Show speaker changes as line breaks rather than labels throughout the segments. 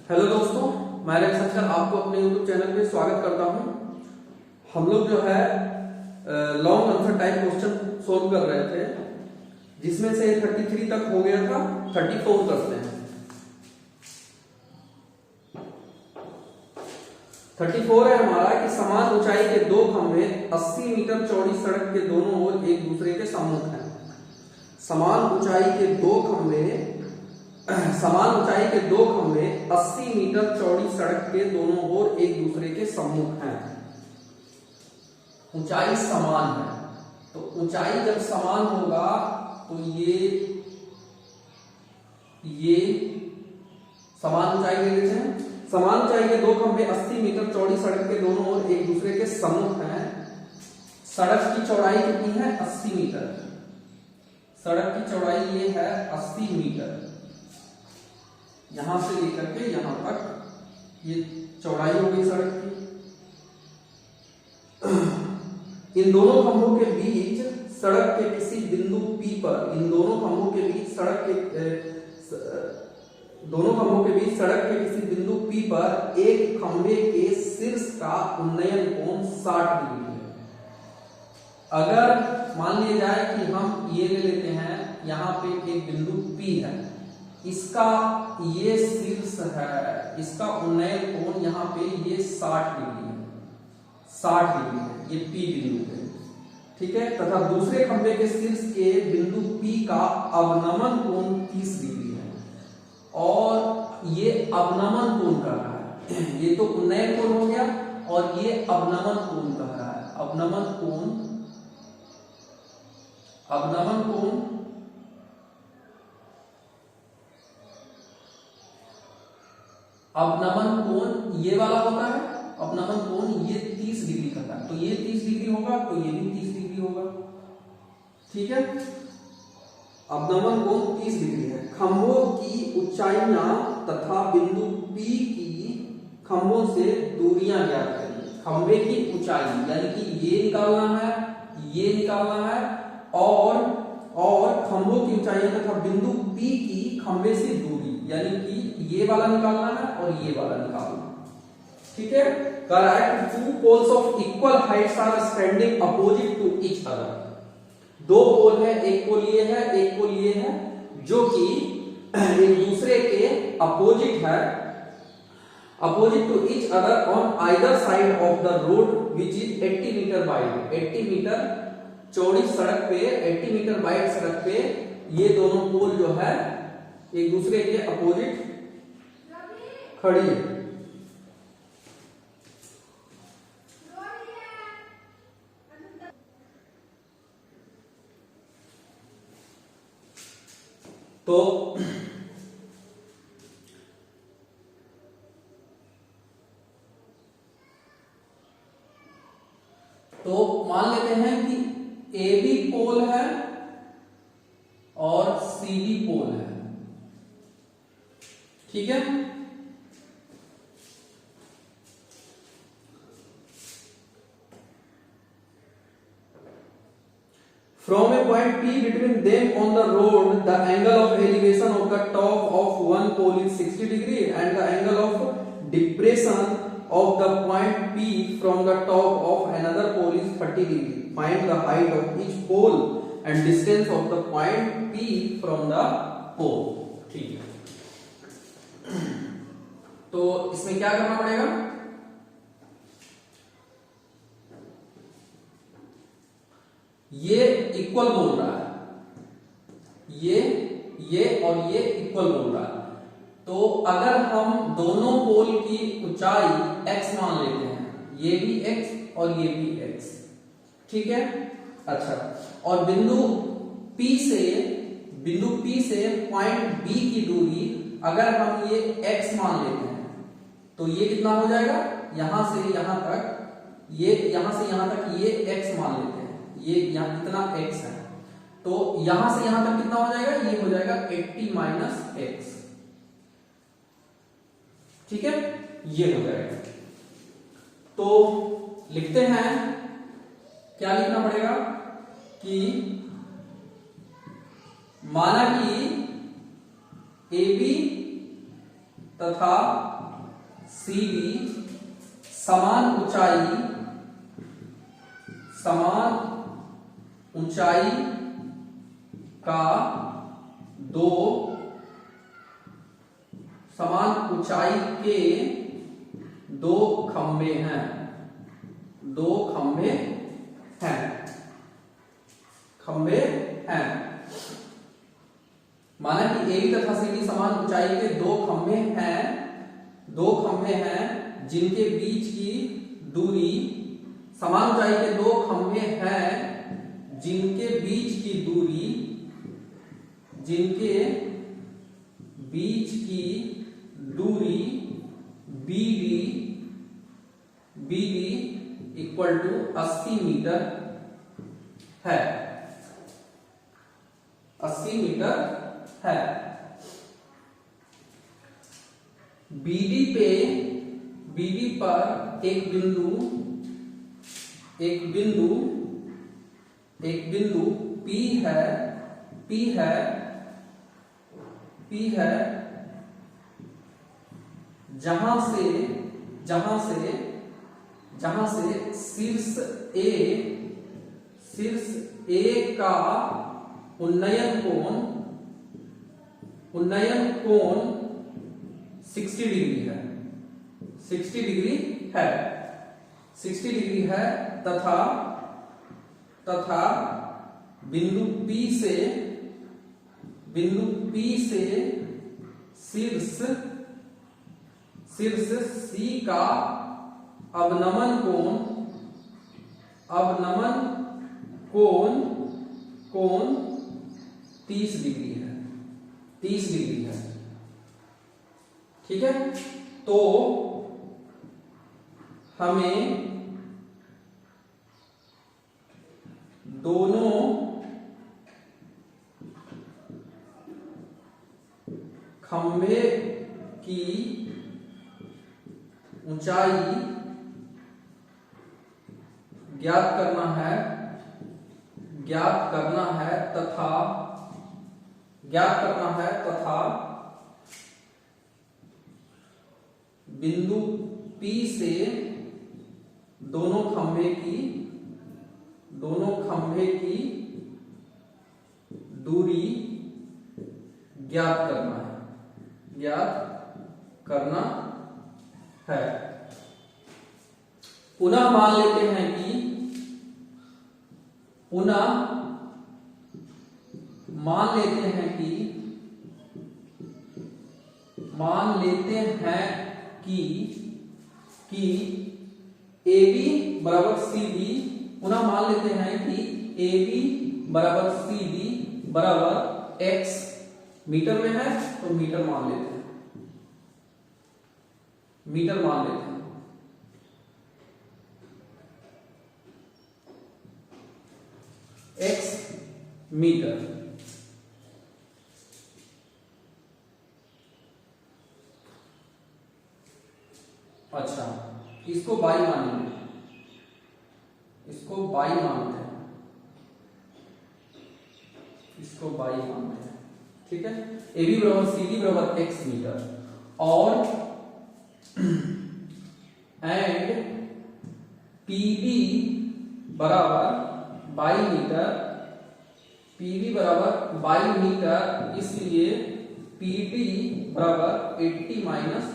Hello दोस्तों, मैं रविशंकर आपको अपने YouTube चैनल पे स्वागत करता हूं। हम लोग जो है long answer type question solve कर रहे थे, जिसमें से 33 तक हो गया था। 34 करते हैं। 34 है हमारा कि समान ऊंचाई के दो खंभे 80 मीटर चौड़ी सड़क के दोनों ओर एक दूसरे के सम्मुख हैं। समान ऊंचाई के दो खंभे 80 मीटर चौड़ी सड़क के दोनों ओर एक दूसरे के सम्मुख हैं। ऊंचाई समान है, तो ऊंचाई जब समान होगा तो ये समान ऊंचाई ले लेते हैं। समान ऊंचाई के दो खंभे 80 मीटर चौड़ी सड़क के दोनों ओर एक दूसरे के सम्मुख हैं। सड़क की चौड़ाई कितनी है? 80 मीटर। सड़क की चौड़ाई ये है 80 मीटर। यहां से लेकर के यहां तक ये चौड़ाई हो गई सड़क की। इन दोनों खंभों के बीच सड़क के किसी बिंदु P पर दोनों खंभों के बीच सड़क के किसी बिंदु P पर एक खंभे के शीर्ष का उन्नयन कोण 60 डिग्री है। अगर मान लिया जाए कि हम ये ले लेते हैं, यहां पे एक बिंदु P है, इसका ये शीर्ष है, इसका उन्नयन कोण यहाँ पे ये 60 डिग्री है। 60 डिग्री है ये P बिंदु पे, ठीक है। तथा दूसरे खंभे के शीर्ष के बिंदु P का अवनमन कोण 30 डिग्री है, और ये अवनमन कोण कर रहा है। ये तो उन्नयन कोण हो गया, और ये अवनमन कोण कर रहा है। अवनमन कोण ये वाला होता है। अवनमन कोण ये 30 डिग्री करता है, तो ये 30 डिग्री होगा, तो ये भी 30 डिग्री होगा, ठीक है। अवनमन कोण 30 डिग्री है। खंभों की ऊंचाइयां तथा बिंदु P की खंभों से दूरियां ज्ञात करिए। खंभे की ऊंचाई यानी कि ये निकालना है, ये निकालना है, और खंभों की ऊंचाइयां तथा बिंदु P की खंभे से दूरी यानी कि ये वाला निकालना है और ये वाला निकालना, ठीक है। Correct. Two poles of equal heights are standing opposite to each other. दो पोल है, एक पोल ये है, एक पोल ये है, जो कि एक दूसरे के अपोजिट है, opposite to each other on either side of the road which is 80 metre wide. 80 मीटर चौड़ी सड़क पे, 80 मीटर वाइड सड़क पे ये दोनों पोल जो है एक दूसरे के अपोजिट खड़ी है। तो मान लेते हैं कि AB पोल है और CD पोल है, ठीक है। From a point P between them on the road, the angle of elevation of the top of one pole is 60 degree and the angle of depression of the point P from the top of another pole is 30 degree. Find the height of each pole and distance of the point P from the pole. ठीक है। तो इसमें क्या करना पड़ेगा? ये equal बोल रहा है, ये और ये इक्वल बोल रहा है। तो अगर हम दोनों पोल की ऊंचाई x मान लेते हैं, ये भी x और ये भी x, ठीक है। अच्छा, और बिंदु P से पॉइंट B की दूरी अगर हम ये x मान लेते हैं, तो ये कितना हो जाएगा? यहां से यहां तक, ये यहां से यहां तक ये x मान लेते हैं, ये यहां कितना x है, तो यहां से यहां तक कितना हो जाएगा? ये हो जाएगा 80 माइनस x, ठीक है। ये हो जाएगा। तो लिखते हैं, क्या लिखना पड़ेगा कि माना कि AB तथा सी डी समान ऊंचाई का दो समान ऊंचाई के दो खंभे हैं। माना कि एबी तथा सीडी समान ऊंचाई के दो खंभे हैं जिनके बीच की दूरी समान ऊंचाई के दो खंभे हैं जिनके बीच की दूरी BD इक्वल टू 80 मीटर है। 80 मीटर है। BD पर एक बिंदु P है जहां से शीर्ष A का उन्नयन कोण 60 डिग्री है। 60 डिग्री है तथा बिंदु P से शीर्ष C का अवनमन कोण 30 डिग्री है। ठीक है, तो हमें दोनों खंभे की ऊंचाई ज्ञात करना है तथा बिंदु P से दोनों खंभे की दूरी ज्ञात करना है। पुनः मान लेते हैं कि AB बराबर CD बराबर X मीटर में है, तो मीटर मान लेते हैं। X metre. अच्छा, इसको बाई मानेंगे, ठीक है। AB बराबर CD बराबर X मीटर और एंड PB बराबर 22 मीटर, इसलिए PD बराबर 80 माइनस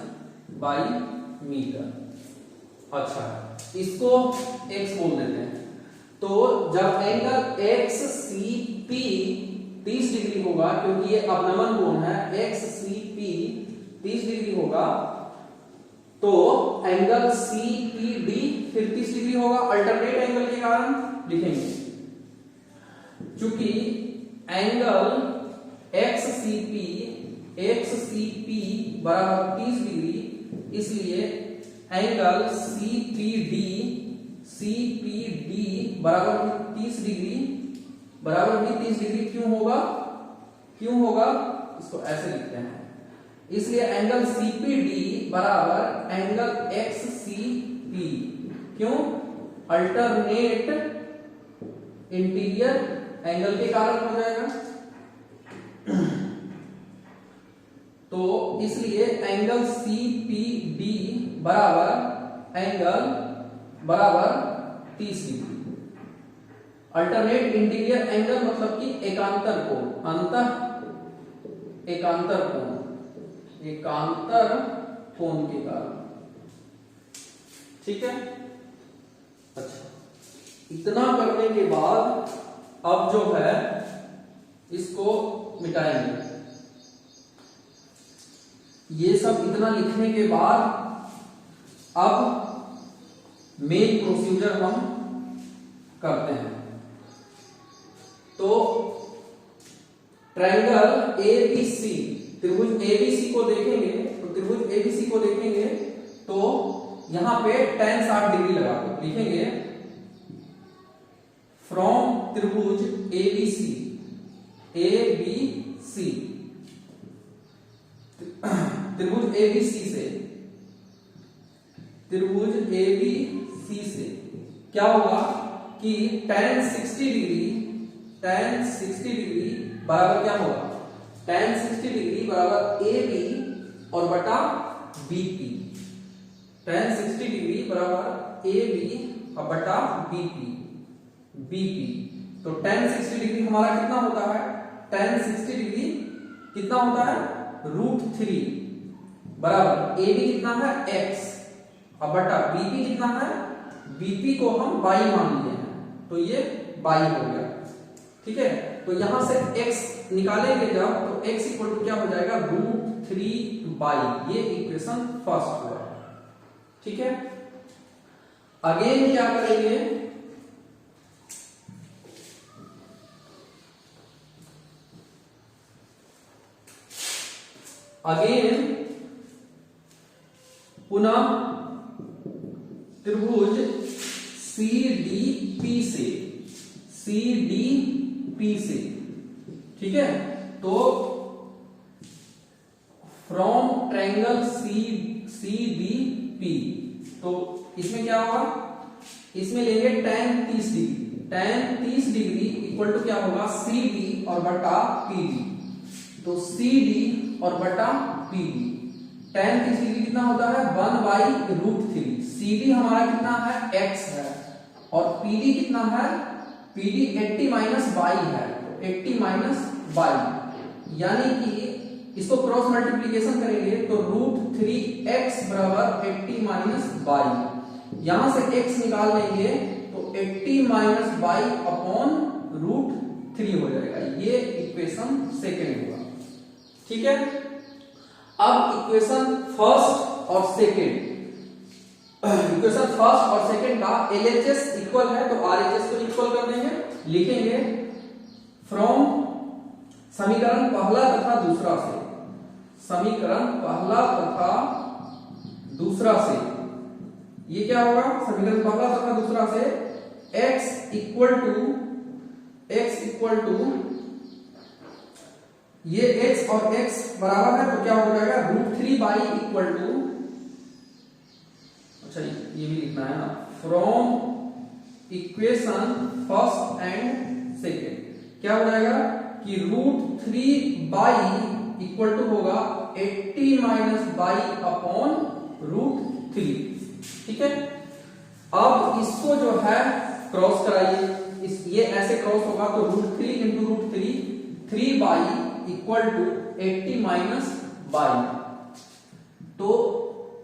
22 मीटर। अच्छा, इसको X बोल देते हैं। तो जब एंगल XCP 30 डिग्री होगा, क्योंकि ये अवनमन कोण है, XCP 30 डिग्री होगा, तो एंगल CPD फिर 30 डिग्री होगा। अल्टरनेट एंगल के कारण लिखेंगे, चूंकि एंगल XCP बराबर 30 डिग्री, इसलिए एंगल CPD बराबर 30 डिग्री क्यों होगा? इसको ऐसे लिखते हैं। इसलिए एंगल CPD बराबर एंगल XCP, क्यों? अल्टरनेट इंटीरियर एंगल के कारण हो जाएगा। तो इसलिए एंगल CPD बराबर एंगल बराबर 30 डिग्री। अल्टरनेट इंटीरियर एंगल मतलब कि एकांतर कोण, एकांतर कोण के कारण। ठीक है। अच्छा, इतना करने के बाद अब जो है इसको मिटाएंगे। ये सब इतना लिखने के बाद अब मेन प्रोसीजर हम करते हैं। तो ट्रायंगल एबीसी, त्रिभुज एबीसी को देखेंगे तो त्रिभुज एबीसी को देखेंगे तो यहां पे tan 60 डिग्री लगा के लिखेंगे फ्रॉम त्रिभुज एबीसी, एबीसी त्रिभुज एबीसी से, त्रिभुज एबीसी से क्या होगा कि tan 60 डिग्री बराबर क्या होगा, tan 60 डिग्री बराबर AB और बटा BP, tan 60 डिग्री बराबर AB और बटा BP। तो tan 60 डिग्री हमारा कितना होता है, tan 60 डिग्री कितना होता है, √3 बराबर AB कितना है x और बटा BP कितना है, BP को हम y मान लिए हैं तो ये y हो गया। ठीक है। तो यहां से x निकालेंगे जब तो x इक्वल टू क्या हो जाएगा, √3y। ये इक्वेशन फर्स्ट हुआ। ठीक है। अगेन क्या करेंगे, अगेन पुनः त्रिभुज CDP से, ठीक है। तो फ्रॉम ट्रायंगल CDP, तो इसमें क्या होगा, इसमें लेंगे tan 30 degree, tan 30 degree equal to क्या होगा, CD और बटा PD। तो CD और बटा PD, tan 30 डिग्री कितना होता है, 1/√3। CD हमारा कितना है, x है और PD कितना है, PD 80 - y है, तो 80 - y, यानी कि इसको क्रॉस मल्टीप्लीकेशन करेंगे तो √3x बराबर 80 - y। यहां से x निकाल लेंगे तो 80 - y अपॉन √3 हो जाएगा। ये इक्वेशन सेकेंड हुआ। ठीक है। अब इक्वेशन फर्स्ट और सेकेंड, इक्वेशन फर्स्ट और सेकेंड का LHS इक्वल है तो RHS को इक्वल कर देंगे। लिखेंगे फ्रॉम समीकरण पहला तथा दूसरा से, समीकरण पहला तथा दूसरा से, ये क्या होगा, समीकरण पहला तथा दूसरा से x इक्वल टू ये x और x बराबर है तो क्या हो जाएगा, √3y इक्वल टू, अच्छा ये भी लिखना है ना, from equation first and second क्या हो जाएगा कि √3y इक्वल टू होगा 80 - y अपॉन √3। ठीक है। अब इसको जो है क्रॉस कराइए, ये ऐसे क्रॉस होगा तो √3 × √3, 3y इक्वल टू 80 - y। तो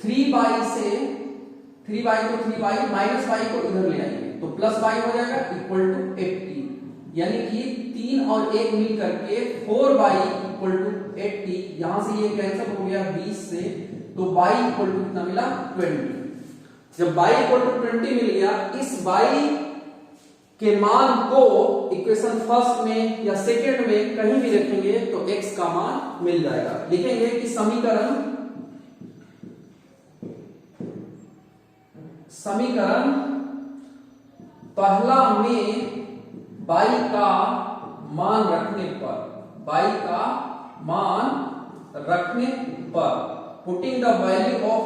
3y से 3y को 3y माइनस y को इधर ले आएंगे तो प्लस y हो जाएगा इक्वल टू 80, यानी कि 3 और 1 मिल करके 4y इक्वल टू 80। यहां से ये कैंसिल हो गया 20 से, तो y इक्वल टू कितना मिला, 20। जब y इक्वल टू 20 मिल गया, इस y के मान को इक्वेशन फर्स्ट में या सेकेंड में कहीं भी रखेंगे तो x का मान मिल जाएगा। लिखेंगे कि समीकरण पहला में y का मान रखने पर putting the value of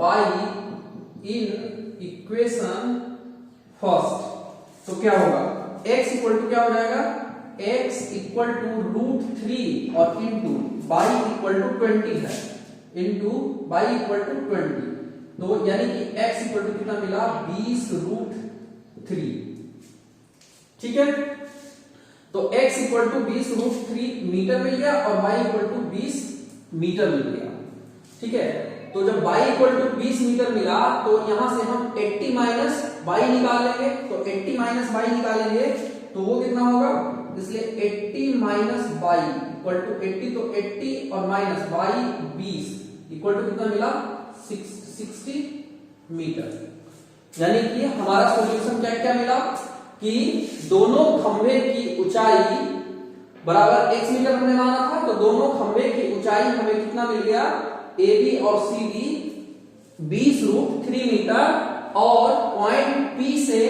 y in equation first, तो क्या होगा, x इक्वल टू क्या हो जाएगा, x इक्वल टू √3 और इंटू y इक्वल टू 20 है, इंटू y इक्वल टू 20, तो यानी कि x इक्वल टू कितना मिला 20√3। ठीक है, तो x इक्वल टू 20√3 मीटर मिल गया और y इक्वल टू 20 मीटर मिल गया। ठीक है, तो जब y इक्वल टू 20 मीटर मिला तो यहां से हम 80 माइनस y निकाल लेंगे, तो 80 माइनस y निकालेंगे तो वो कितना होगा, इसलिए 80 माइनस y इक्वल टू 80, तो 80 और माइनस y 20 इक्वल टू कितना मिला 60 मीटर। यानी कि हमारा सॉल्यूशन क्या क्या मिला कि दोनों खंभे की ऊंचाई बराबर x मीटर हमने माना था, तो दोनों खंभे की ऊंचाई हमें कितना मिल गया AB और CD 20√3 मीटर, और पॉइंट P से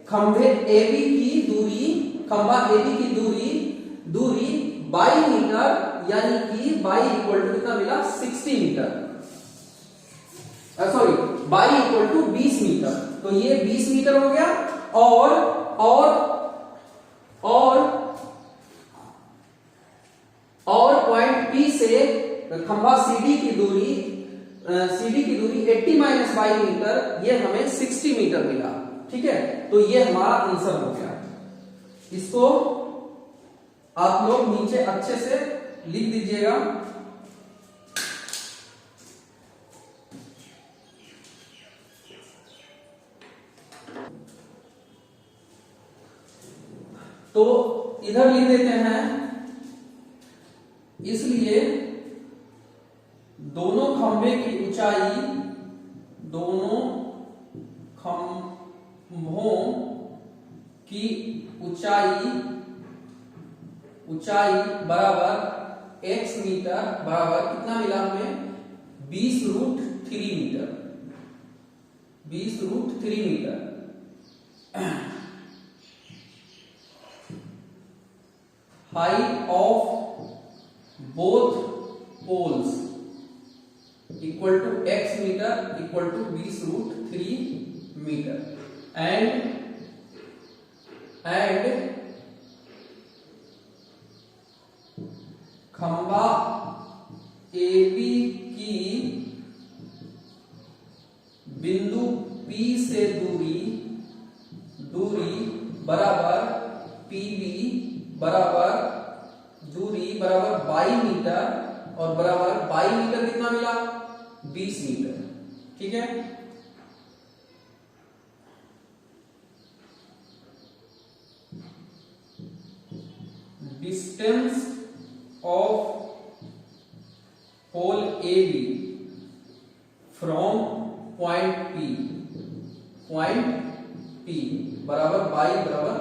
खंभे AB की दूरी, खंभा AB की दूरी 22 मीटर, यानी कि y इक्वल टू कितना मिला 60 metre, sorry y equal to 20 metre, तो ये 20 मीटर हो गया। और पॉइंट P से खंभा CD की दूरी 80 माइनस 22 मीटर, ये हमें 60 मीटर मिला। ठीक है, तो ये हमारा आंसर हो गया। इसको आप लोग नीचे अच्छे से लिख दीजिएगा। तो इधर लिख देते हैं, इसलिए दोनों खंभे की ऊंचाई, दोनों खंभों की ऊंचाई बराबर x मीटर, बराबर कितना मिला हमें 20√3 metre, 20√3 metre. Height of both poles equal to x meter equal to 20√3 meter, and खंभा AB की बिंदु P से दूरी बराबर PB बराबर दूरी बराबर 22 मीटर, और बराबर 22 मीटर कितना मिला 20 मीटर। ठीक है, distance of pole AB from point P बराबर 22 बराबर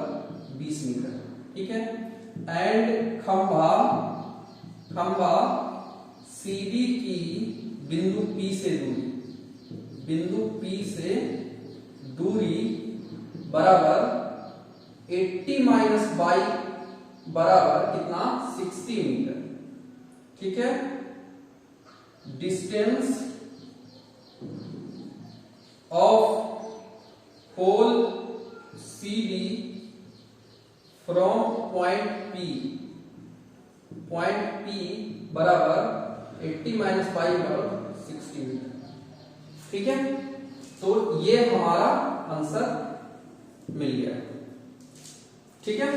20 मीटर। ठीक है, एंड खंभा CD की बिंदु P से दूरी बराबर 80 माइनस 22 बराबर कितना 60 मीटर। ठीक है, distance of pole CD from point P बराबर 80 माइनस 22 बराबर 60 मीटर। ठीक है, तो ये हमारा आंसर मिल गया। ठीक है।